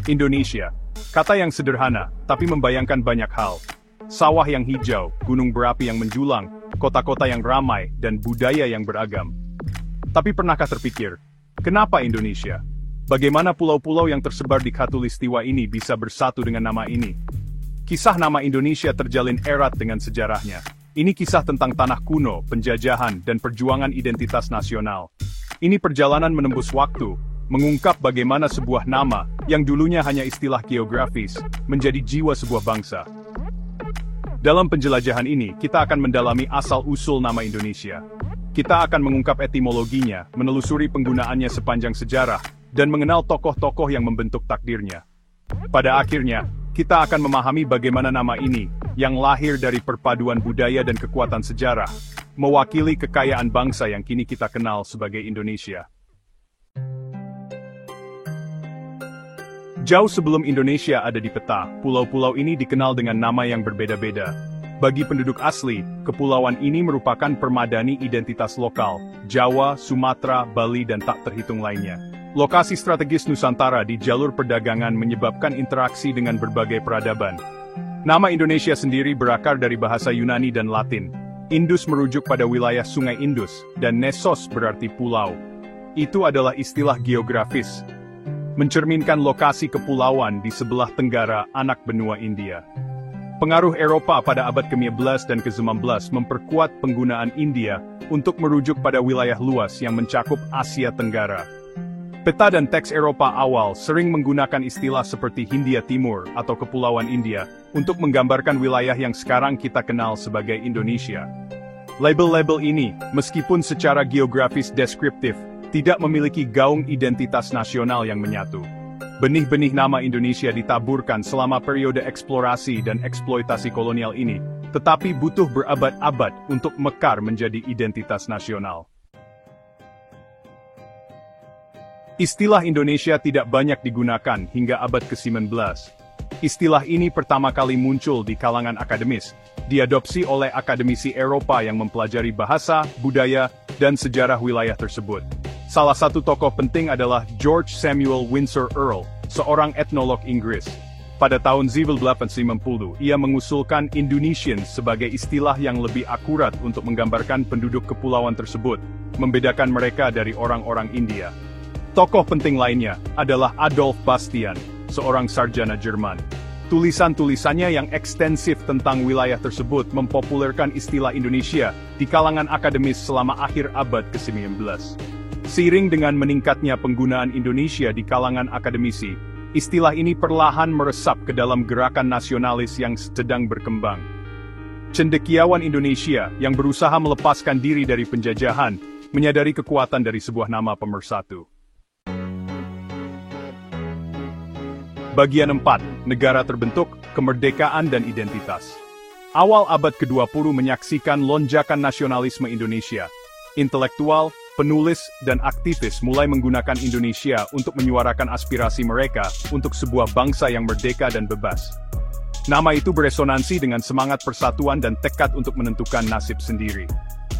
Indonesia. Kata yang sederhana, tapi membayangkan banyak hal. Sawah yang hijau, gunung berapi yang menjulang, kota-kota yang ramai, dan budaya yang beragam. Tapi pernahkah terpikir, kenapa Indonesia? Bagaimana pulau-pulau yang tersebar di khatulistiwa ini bisa bersatu dengan nama ini? Kisah nama Indonesia terjalin erat dengan sejarahnya. Ini kisah tentang tanah kuno, penjajahan, dan perjuangan identitas nasional. Ini perjalanan menembus waktu, mengungkap bagaimana sebuah nama, yang dulunya hanya istilah geografis, menjadi jiwa sebuah bangsa. Dalam penjelajahan ini, kita akan mendalami asal-usul nama Indonesia. Kita akan mengungkap etimologinya, menelusuri penggunaannya sepanjang sejarah, dan mengenal tokoh-tokoh yang membentuk takdirnya. Pada akhirnya, kita akan memahami bagaimana nama ini, yang lahir dari perpaduan budaya dan kekuatan sejarah, mewakili kekayaan bangsa yang kini kita kenal sebagai Indonesia. Jauh sebelum Indonesia ada di peta, pulau-pulau ini dikenal dengan nama yang berbeda-beda. Bagi penduduk asli, kepulauan ini merupakan permadani identitas lokal, Jawa, Sumatera, Bali dan tak terhitung lainnya. Lokasi strategis Nusantara di jalur perdagangan menyebabkan interaksi dengan berbagai peradaban. Nama Indonesia sendiri berakar dari bahasa Yunani dan Latin. Indus merujuk pada wilayah Sungai Indus, dan Nessos berarti pulau. Itu adalah istilah geografis, mencerminkan lokasi kepulauan di sebelah tenggara anak benua India. Pengaruh Eropa pada abad ke-15 dan ke-19 memperkuat penggunaan India untuk merujuk pada wilayah luas yang mencakup Asia Tenggara. Peta dan teks Eropa awal sering menggunakan istilah seperti Hindia Timur atau Kepulauan India untuk menggambarkan wilayah yang sekarang kita kenal sebagai Indonesia. Label-label ini, meskipun secara geografis deskriptif, tidak memiliki gaung identitas nasional yang menyatu. Benih-benih nama Indonesia ditaburkan selama periode eksplorasi dan eksploitasi kolonial ini, tetapi butuh berabad-abad untuk mekar menjadi identitas nasional. Istilah Indonesia tidak banyak digunakan hingga abad ke-19. Istilah ini pertama kali muncul di kalangan akademis, diadopsi oleh akademisi Eropa yang mempelajari bahasa, budaya, dan sejarah wilayah tersebut. Salah satu tokoh penting adalah George Samuel Windsor Earl, seorang etnolog Inggris. Pada tahun 1850, ia mengusulkan Indonesian sebagai istilah yang lebih akurat untuk menggambarkan penduduk kepulauan tersebut, membedakan mereka dari orang-orang India. Tokoh penting lainnya adalah Adolf Bastian, seorang sarjana Jerman. Tulisan-tulisannya yang ekstensif tentang wilayah tersebut mempopulerkan istilah Indonesia di kalangan akademis selama akhir abad ke-19. Seiring dengan meningkatnya penggunaan Indonesia di kalangan akademisi, istilah ini perlahan meresap ke dalam gerakan nasionalis yang sedang berkembang. Cendekiawan Indonesia yang berusaha melepaskan diri dari penjajahan, menyadari kekuatan dari sebuah nama pemersatu. Bagian 4, negara terbentuk, kemerdekaan dan identitas. Awal abad ke-20 menyaksikan lonjakan nasionalisme Indonesia. Intelektual, penulis, dan aktivis mulai menggunakan Indonesia untuk menyuarakan aspirasi mereka untuk sebuah bangsa yang merdeka dan bebas. Nama itu beresonansi dengan semangat persatuan dan tekad untuk menentukan nasib sendiri.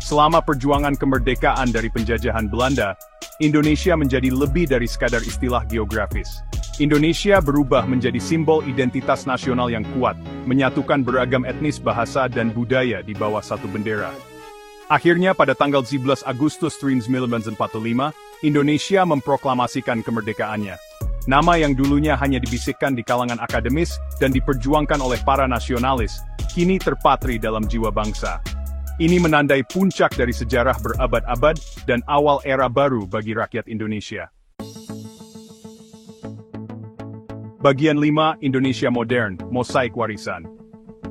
Selama perjuangan kemerdekaan dari penjajahan Belanda, Indonesia menjadi lebih dari sekadar istilah geografis. Indonesia berubah menjadi simbol identitas nasional yang kuat, menyatukan beragam etnis, bahasa, dan budaya di bawah satu bendera. Akhirnya pada tanggal 11 Agustus 1945, Indonesia memproklamasikan kemerdekaannya. Nama yang dulunya hanya dibisikkan di kalangan akademis dan diperjuangkan oleh para nasionalis, kini terpatri dalam jiwa bangsa. Ini menandai puncak dari sejarah berabad-abad dan awal era baru bagi rakyat Indonesia. Bagian 5, Indonesia modern, mosaik warisan.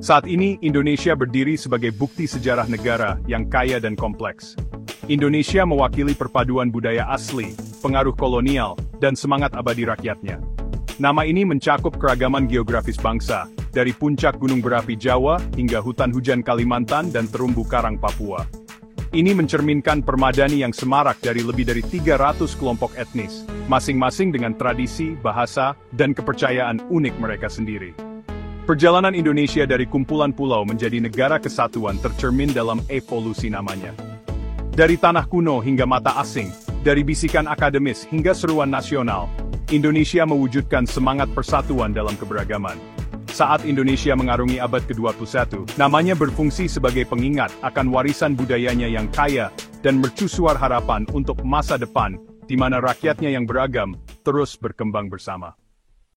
Saat ini, Indonesia berdiri sebagai bukti sejarah negara yang kaya dan kompleks. Indonesia mewakili perpaduan budaya asli, pengaruh kolonial, dan semangat abadi rakyatnya. Nama ini mencakup keragaman geografis bangsa, dari puncak gunung berapi Jawa hingga hutan hujan Kalimantan dan terumbu karang Papua. Ini mencerminkan permadani yang semarak dari lebih dari 300 kelompok etnis, masing-masing dengan tradisi, bahasa, dan kepercayaan unik mereka sendiri. Perjalanan Indonesia dari kumpulan pulau menjadi negara kesatuan tercermin dalam evolusi namanya. Dari tanah kuno hingga mata asing, dari bisikan akademis hingga seruan nasional, Indonesia mewujudkan semangat persatuan dalam keberagaman. Saat Indonesia mengarungi abad ke-21, namanya berfungsi sebagai pengingat akan warisan budayanya yang kaya dan mercusuar harapan untuk masa depan, di mana rakyatnya yang beragam terus berkembang bersama.